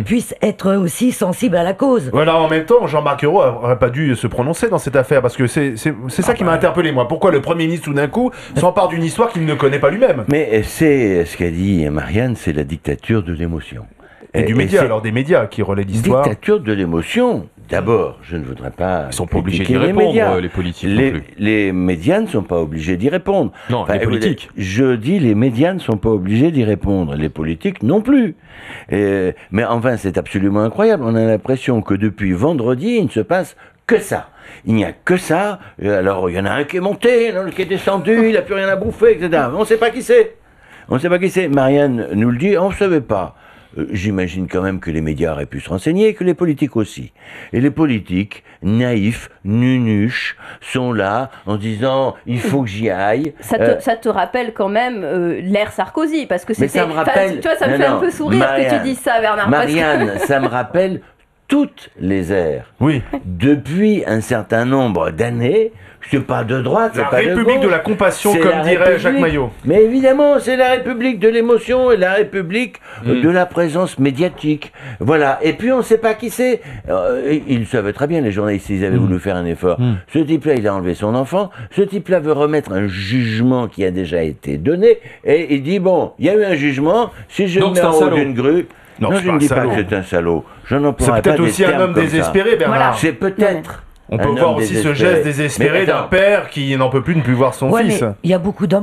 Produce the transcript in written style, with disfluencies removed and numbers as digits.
puissent être aussi sensibles à la cause. Voilà, en même temps, Jean-Marc Ayrault n'aurait pas dû se prononcer dans cette affaire, parce que c'est ça qui m'a interpellé, moi. Pourquoi le Premier ministre, tout d'un coup, s'empare d'une histoire qu'il ne connaît pas lui-même? Mais c'est ce qu'a dit Marianne, c'est la dictature de l'émotion. Et du média, alors des médias qui relaient l'histoire. Dictature de l'émotion. D'abord, je ne voudrais pas. Ils sont pas obligés d'y les répondre, médias. les politiques non plus. Les médias ne sont pas obligés d'y répondre. Non, les politiques. Je dis les médias ne sont pas obligés d'y répondre. Les politiques non plus. Mais enfin, c'est absolument incroyable. On a l'impression que depuis vendredi, il ne se passe que ça. Il n'y a que ça. Alors, il y en a un qui est monté, l'autre qui est descendu, il n'a plus rien à bouffer, etc. On ne sait pas qui c'est. On ne sait pas qui c'est. Marianne nous le dit, on ne savait pas. J'imagine quand même que les médias auraient pu se renseigner et que les politiques aussi. Et les politiques, naïfs, nunuches, sont là en disant « il faut que j'y aille ». Ça te rappelle quand même l'ère Sarkozy, parce que c'était... ça me rappelle... Tu vois, ça me fait un peu sourire Marianne, que tu dises ça, Bernard. Marianne, ça me rappelle toutes les ères. Oui. Depuis un certain nombre d'années, c'est pas de droite, c'est La pas de gauche. République de la compassion, comme dirait Jacques Maillot. Mais évidemment, c'est la République de l'émotion et la République de la présence médiatique. Voilà. Et puis on ne sait pas qui c'est. Ils savaient très bien, les journalistes, ils avaient voulu faire un effort. Ce type-là, il a enlevé son enfant. Ce type-là veut remettre un jugement qui a déjà été donné. Et il dit, bon, il y a eu un jugement, si je Donc me mets en c'est un haut salaud. d'une grue... Non, je ne dis pas que c'est un salaud. Je n'en C'est pourrais pas peut-être aussi un homme désespéré, Bernard. C'est peut-être. On peut voir aussi ce geste désespéré d'un père qui n'en peut plus de ne plus voir son fils. Mais il y a beaucoup d'hommes